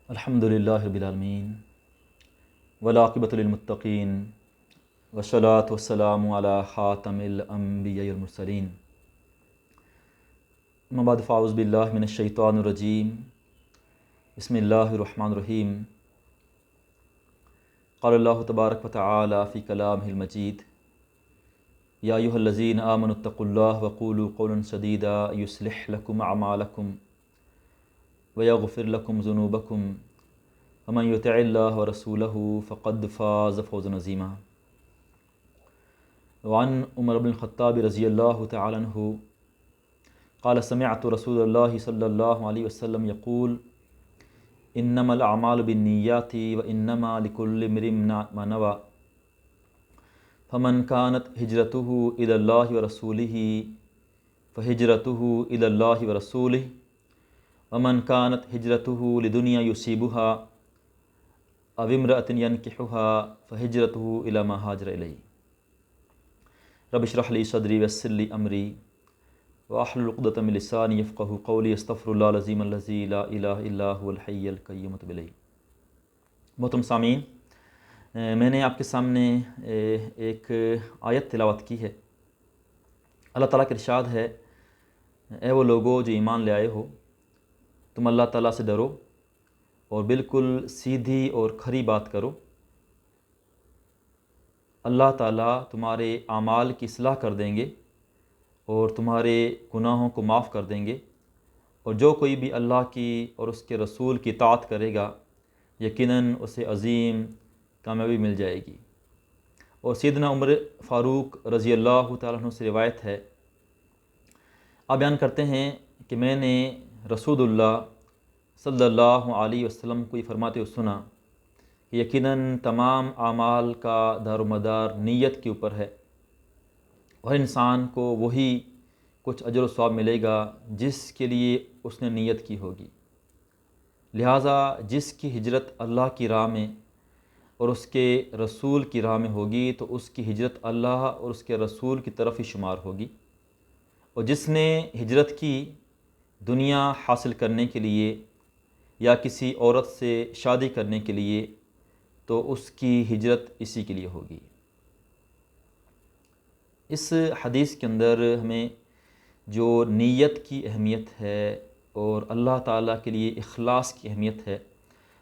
الحمدللہ رب العالمین والعاقبۃ للمتقین والصلاۃ والسلام علی خاتم الانبیاء والمرسلین اما بعد فاعوذ باللہ من الشیطان الرجیم بسم اللہ الرحمن الرحیم قال اللہ تبارک وتعالی فی کلامہ المجید یا ایھا الذین آمنوا اتقوا اللہ وقولوا قولا سدیدا یصلح لکم اعمالکم ویغفر لکم ذنوبکم ومن یطع اللہ ورسولہ فقد فاز فوزا عظیما۔ وعن عمر بن الخطاب رضی اللہ تعالی عنہ قال سمعت رسول اللہ صلی اللہ علیہ وسلم یقول انما الاعمال بالنیات وانما لکل امرئ ما نوى فمن كانت ہجرته الی اللہ ورسولہ فہجرته الی اللہ ورسولہ ومن كانت ہجرته لدنیا یصیبها او امرأۃ ینکحها فہجرته الی ما ہاجر الیہ۔ رب اشرح لی صدری ویسر لی امری واحلل عقدۃ من لسانی یفقہوا قولی، استغفر اللہ العظیم الذی لا الہ الا هو الحی القیوم واتوب الیہ۔ محترم سامعین، میں نے آپ کے سامنے ایک آیت تلاوت کی ہے۔ اللہ تعالیٰ کا ارشاد ہے، اے وہ لوگو جو ایمان لے آئے ہو، تم اللہ تعالیٰ سے ڈرو اور بالکل سیدھی اور کھری بات کرو۔ اللہ تعالیٰ تمہارے اعمال کی اصلاح کر دیں گے اور تمہارے گناہوں کو معاف کر دیں گے، اور جو کوئی بھی اللہ کی اور اس کے رسول کی اطاعت کرے گا یقیناً اسے عظیم کامیابی مل جائے گی۔ اور سیدنا عمر فاروق رضی اللہ تعالیٰ عنہ سے روایت ہے، آپ بیان کرتے ہیں کہ میں نے رسول اللہ صلی اللہ علیہ وسلم کو یہ فرماتے ہوئے سنا کہ یقیناً تمام اعمال کا دار و مدار نیت کے اوپر ہے، ہر انسان کو وہی کچھ اجر و ثواب ملے گا جس کے لیے اس نے نیت کی ہوگی۔ لہٰذا جس کی ہجرت اللہ کی راہ میں اور اس کے رسول کی راہ میں ہوگی تو اس کی ہجرت اللہ اور اس کے رسول کی طرف ہی شمار ہوگی، اور جس نے ہجرت کی دنیا حاصل کرنے کے لیے یا کسی عورت سے شادی کرنے کے لیے تو اس کی ہجرت اسی کے لیے ہوگی۔ اس حدیث کے اندر ہمیں جو نیت کی اہمیت ہے اور اللہ تعالیٰ کے لیے اخلاص کی اہمیت ہے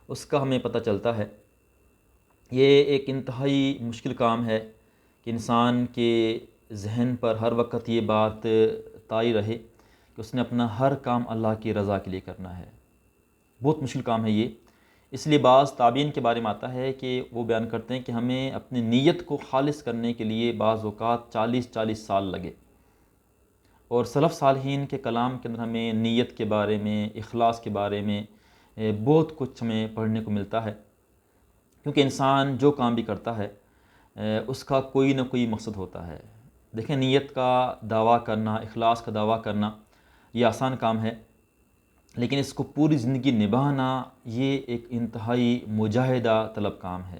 اس کا ہمیں پتہ چلتا ہے۔ یہ ایک انتہائی مشکل کام ہے کہ انسان کے ذہن پر ہر وقت یہ بات طاری رہے کہ اس نے اپنا ہر کام اللہ کی رضا کے لیے کرنا ہے۔ بہت مشکل کام ہے یہ، اس لیے بعض تابعین کے بارے میں آتا ہے کہ وہ بیان کرتے ہیں کہ ہمیں اپنی نیت کو خالص کرنے کے لیے بعض اوقات 40 سال لگے، اور سلف صالحین کے کلام کے اندر ہمیں نیت کے بارے میں، اخلاص کے بارے میں بہت کچھ ہمیں پڑھنے کو ملتا ہے، کیونکہ انسان جو کام بھی کرتا ہے اس کا کوئی نہ کوئی مقصد ہوتا ہے۔ دیکھیں، نیت کا دعویٰ کرنا، اخلاص کا دعویٰ کرنا یہ آسان کام ہے، لیکن اس کو پوری زندگی نبھانا یہ ایک انتہائی مجاہدہ طلب کام ہے۔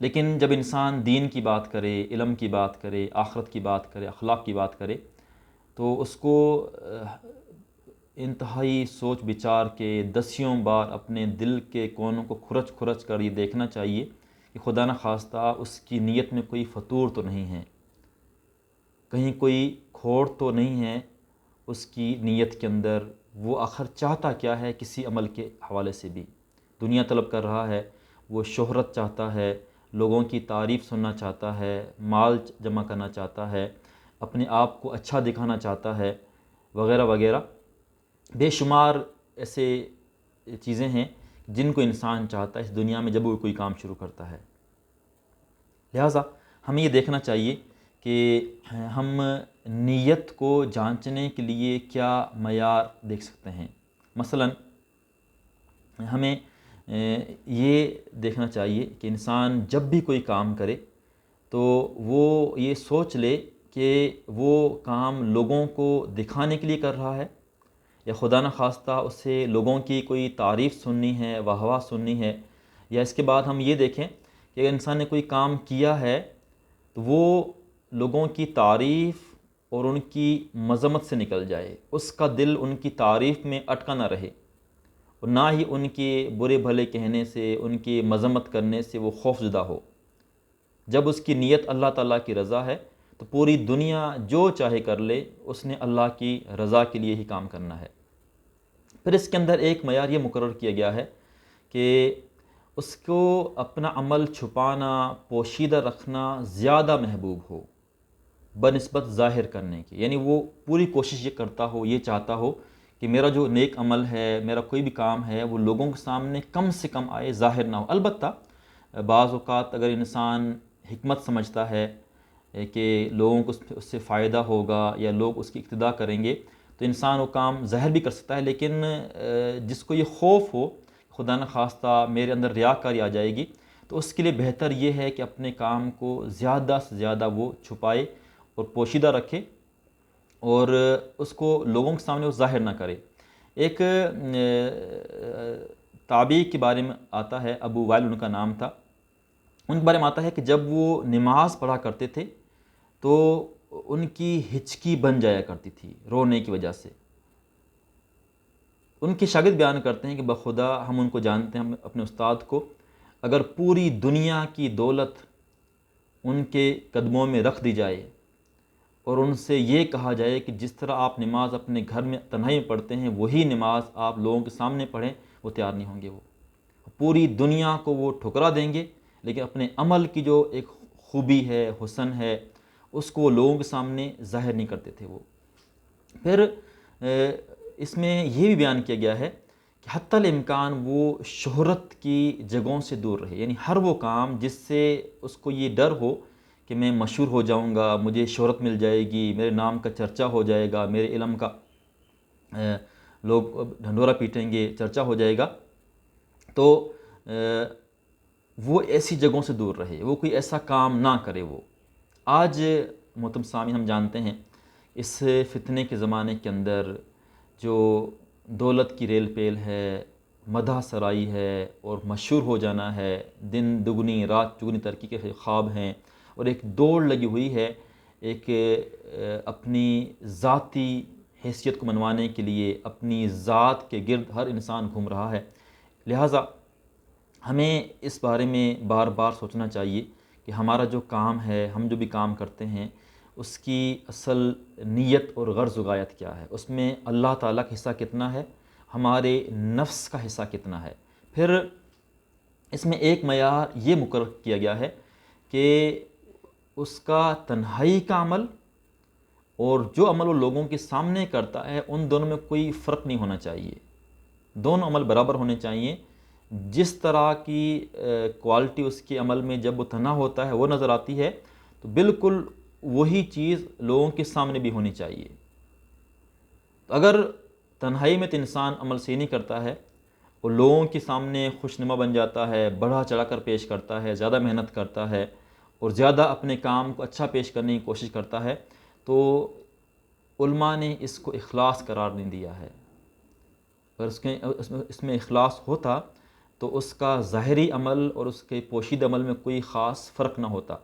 لیکن جب انسان دین کی بات کرے، علم کی بات کرے، آخرت کی بات کرے، اخلاق کی بات کرے تو اس کو انتہائی سوچ بچار کے دسیوں بار اپنے دل کے کونوں کو کھرچ کر یہ دیکھنا چاہیے کہ خدا نہ خواستہ اس کی نیت میں کوئی فطور تو نہیں ہے، کہیں کوئی کھوٹ تو نہیں ہے اس کی نیت کے اندر۔ وہ آخر چاہتا کیا ہے؟ کسی عمل کے حوالے سے بھی دنیا طلب کر رہا ہے، وہ شہرت چاہتا ہے، لوگوں کی تعریف سننا چاہتا ہے، مال جمع کرنا چاہتا ہے، اپنے آپ کو اچھا دکھانا چاہتا ہے، وغیرہ وغیرہ۔ بے شمار ایسے چیزیں ہیں جن کو انسان چاہتا ہے اس دنیا میں جب وہ کوئی کام شروع کرتا ہے۔ لہٰذا ہمیں یہ دیکھنا چاہیے کہ ہم نیت کو جانچنے کے لیے کیا معیار دیکھ سکتے ہیں۔ مثلاً ہمیں یہ دیکھنا چاہیے کہ انسان جب بھی کوئی کام کرے تو وہ یہ سوچ لے کہ وہ کام لوگوں کو دکھانے کے لیے کر رہا ہے یا خدا نہ خواستہ اسے لوگوں کی کوئی تعریف سننی ہے، واہ واہ سننی ہے، یا اس کے بعد ہم یہ دیکھیں کہ اگر انسان نے کوئی کام کیا ہے تو وہ لوگوں کی تعریف اور ان کی مذمت سے نکل جائے، اس کا دل ان کی تعریف میں اٹکا نہ رہے، اور نہ ہی ان کے برے بھلے کہنے سے، ان کی مذمت کرنے سے وہ خوف زدہ ہو۔ جب اس کی نیت اللہ تعالیٰ کی رضا ہے تو پوری دنیا جو چاہے کر لے، اس نے اللہ کی رضا کے لیے ہی کام کرنا ہے۔ پھر اس کے اندر ایک معیار یہ مقرر کیا گیا ہے کہ اس کو اپنا عمل چھپانا، پوشیدہ رکھنا زیادہ محبوب ہو بنسبت ظاہر کرنے کی، یعنی وہ پوری کوشش یہ کرتا ہو، یہ چاہتا ہو کہ میرا جو نیک عمل ہے، میرا کوئی بھی کام ہے، وہ لوگوں کے سامنے کم سے کم آئے، ظاہر نہ ہو۔ البتہ بعض اوقات اگر انسان حکمت سمجھتا ہے کہ لوگوں کو اس سے فائدہ ہوگا یا لوگ اس کی اقتداء کریں گے، تو انسان وہ کام ظاہر بھی کر سکتا ہے، لیکن جس کو یہ خوف ہو خدا نخواستہ میرے اندر ریاکاری آ جائے گی، تو اس کے لیے بہتر یہ ہے کہ اپنے کام کو زیادہ سے زیادہ وہ چھپائے اور پوشیدہ رکھے اور اس کو لوگوں کے سامنے وہ ظاہر نہ کرے۔ ایک تابعی کے بارے میں آتا ہے، ابو وائل ان کا نام تھا، ان کے بارے میں آتا ہے کہ جب وہ نماز پڑھا کرتے تھے تو ان کی ہچکی بن جایا کرتی تھی رونے کی وجہ سے۔ ان کے شاگرد بیان کرتے ہیں کہ بخدا ہم ان کو جانتے ہیں، ہم اپنے استاد کو، اگر پوری دنیا کی دولت ان کے قدموں میں رکھ دی جائے اور ان سے یہ کہا جائے کہ جس طرح آپ نماز اپنے گھر میں تنہائی میں پڑھتے ہیں وہی نماز آپ لوگوں کے سامنے پڑھیں، وہ تیار نہیں ہوں گے۔ وہ پوری دنیا کو وہ ٹھکرا دیں گے، لیکن اپنے عمل کی جو ایک خوبی ہے، حسن ہے، اس کو وہ لوگوں کے سامنے ظاہر نہیں کرتے تھے وہ۔ پھر اس میں یہ بھی بیان کیا گیا ہے کہ حتی الامکان وہ شہرت کی جگہوں سے دور رہے، یعنی ہر وہ کام جس سے اس کو یہ ڈر ہو کہ میں مشہور ہو جاؤں گا، مجھے شہرت مل جائے گی، میرے نام کا چرچا ہو جائے گا، میرے علم کا لوگ ڈھنڈورا پیٹیں گے، چرچا ہو جائے گا، تو وہ ایسی جگہوں سے دور رہے، وہ کوئی ایسا کام نہ کرے وہ۔ آج محترم سامعین ہم جانتے ہیں اس فتنے کے زمانے کے اندر جو دولت کی ریل پیل ہے، مدح سرائی ہے اور مشہور ہو جانا ہے، دن دگنی رات چگنی ترقی کے خواب ہیں، اور ایک دوڑ لگی ہوئی ہے ایک اپنی ذاتی حیثیت کو منوانے کے لیے، اپنی ذات کے گرد ہر انسان گھوم رہا ہے۔ لہٰذا ہمیں اس بارے میں بار بار سوچنا چاہیے کہ ہمارا جو کام ہے، ہم جو بھی کام کرتے ہیں، اس کی اصل نیت اور غرض و غایت کیا ہے، اس میں اللہ تعالیٰ کا حصہ کتنا ہے، ہمارے نفس کا حصہ کتنا ہے۔ پھر اس میں ایک معیار یہ مقرر کیا گیا ہے کہ اس کا تنہائی کا عمل اور جو عمل وہ لوگوں کے سامنے کرتا ہے، ان دونوں میں کوئی فرق نہیں ہونا چاہیے، دونوں عمل برابر ہونے چاہیے۔ جس طرح کی کوالٹی اس کے عمل میں جب وہ تنہا ہوتا ہے وہ نظر آتی ہے، تو بالکل وہی چیز لوگوں کے سامنے بھی ہونی چاہیے۔ اگر تنہائی میں تو انسان عمل صحیح نہیں کرتا ہے اور لوگوں کے سامنے خوشنما بن جاتا ہے، بڑھا چڑھا کر پیش کرتا ہے، زیادہ محنت کرتا ہے اور زیادہ اپنے کام کو اچھا پیش کرنے کی کوشش کرتا ہے، تو علماء نے اس کو اخلاص قرار نہیں دیا ہے۔ اگر اس میں اخلاص ہوتا تو اس کا ظاہری عمل اور اس کے پوشیدہ عمل میں کوئی خاص فرق نہ ہوتا۔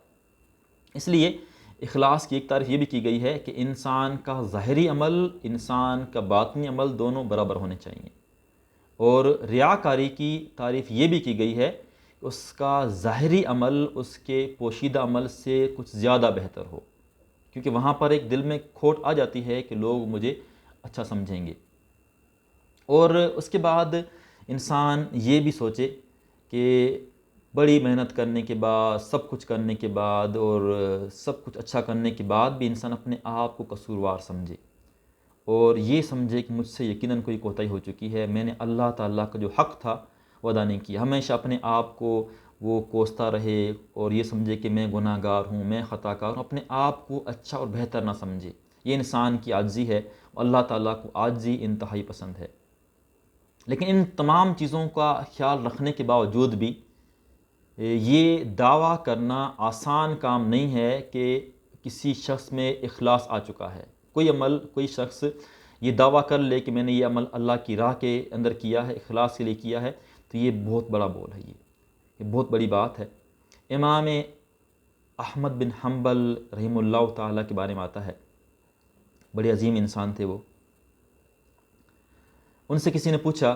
اس لیے اخلاص کی ایک تعریف یہ بھی کی گئی ہے کہ انسان کا ظاہری عمل، انسان کا باطنی عمل دونوں برابر ہونے چاہیے، اور ریاکاری کی تعریف یہ بھی کی گئی ہے کہ اس کا ظاہری عمل اس کے پوشیدہ عمل سے کچھ زیادہ بہتر ہو، کیونکہ وہاں پر ایک دل میں کھوٹ آ جاتی ہے کہ لوگ مجھے اچھا سمجھیں گے۔ اور اس کے بعد انسان یہ بھی سوچے کہ بڑی محنت کرنے کے بعد، سب کچھ کرنے کے بعد اور سب کچھ اچھا کرنے کے بعد بھی انسان اپنے آپ کو قصوروار سمجھے اور یہ سمجھے کہ مجھ سے یقیناً کوئی کوتاہی ہو چکی ہے، میں نے اللہ تعالیٰ کا جو حق تھا وہ ادا نہیں کیا۔ ہمیشہ اپنے آپ کو وہ کوستا رہے اور یہ سمجھے کہ میں گناہ گار ہوں، میں خطا کار ہوں، اپنے آپ کو اچھا اور بہتر نہ سمجھے۔ یہ انسان کی عاجزی ہے، اللہ تعالیٰ کو عاجزی انتہائی پسند ہے۔ لیکن ان تمام چیزوں کا خیال رکھنے کے باوجود بھی یہ دعویٰ کرنا آسان کام نہیں ہے کہ کسی شخص میں اخلاص آ چکا ہے۔ کوئی شخص یہ دعویٰ کر لے کہ میں نے یہ عمل اللہ کی راہ کے اندر کیا ہے، اخلاص کے لیے کیا ہے، تو یہ بہت بڑا بول ہے، یہ بہت بڑی بات ہے۔ امام احمد بن حنبل رحمہ اللہ تعالیٰ کے بارے میں آتا ہے، بڑے عظیم انسان تھے وہ۔ ان سے کسی نے پوچھا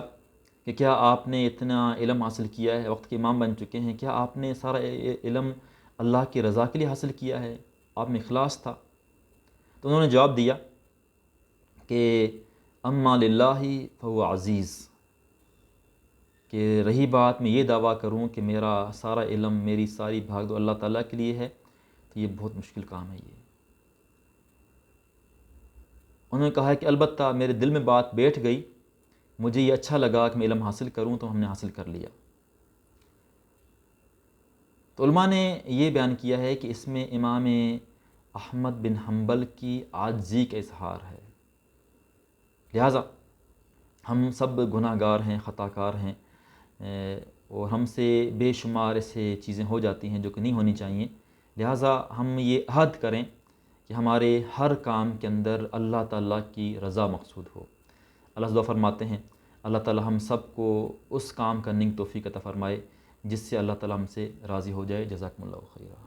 کہ کیا آپ نے اتنا علم حاصل کیا ہے، وقت کے امام بن چکے ہیں، کیا آپ نے سارا علم اللہ کی رضا کے لیے حاصل کیا ہے، آپ میں اخلاص تھا؟ تو انہوں نے جواب دیا کہ اما للہ فہو عزیز، کہ رہی بات میں یہ دعویٰ کروں کہ میرا سارا علم، میری ساری بھاگ دو اللہ تعالیٰ کے لیے ہے، تو یہ بہت مشکل کام ہے۔ یہ انہوں نے کہا کہ البتہ میرے دل میں بات بیٹھ گئی، مجھے یہ اچھا لگا کہ میں علم حاصل کروں، تو ہم نے حاصل کر لیا۔ تو علماء نے یہ بیان کیا ہے کہ اس میں امام احمد بن حنبل کی عاجزی کا اظہار ہے، لہٰذا ہم سب گناہ گار ہیں، خطا کار ہیں، اور ہم سے بے شمار ایسے چیزیں ہو جاتی ہیں جو کہ نہیں ہونی چاہیے، لہٰذا ہم یہ عہد کریں کہ ہمارے ہر کام کے اندر اللہ تعالیٰ کی رضا مقصود ہو۔ اللہ تعالیٰ فرماتے ہیں، اللہ تعالیٰ ہم سب کو اس کام کرنے کی توفیق عطا فرمائے جس سے اللہ تعالیٰ ہم سے راضی ہو جائے۔ جزاکم اللہ خیرہ۔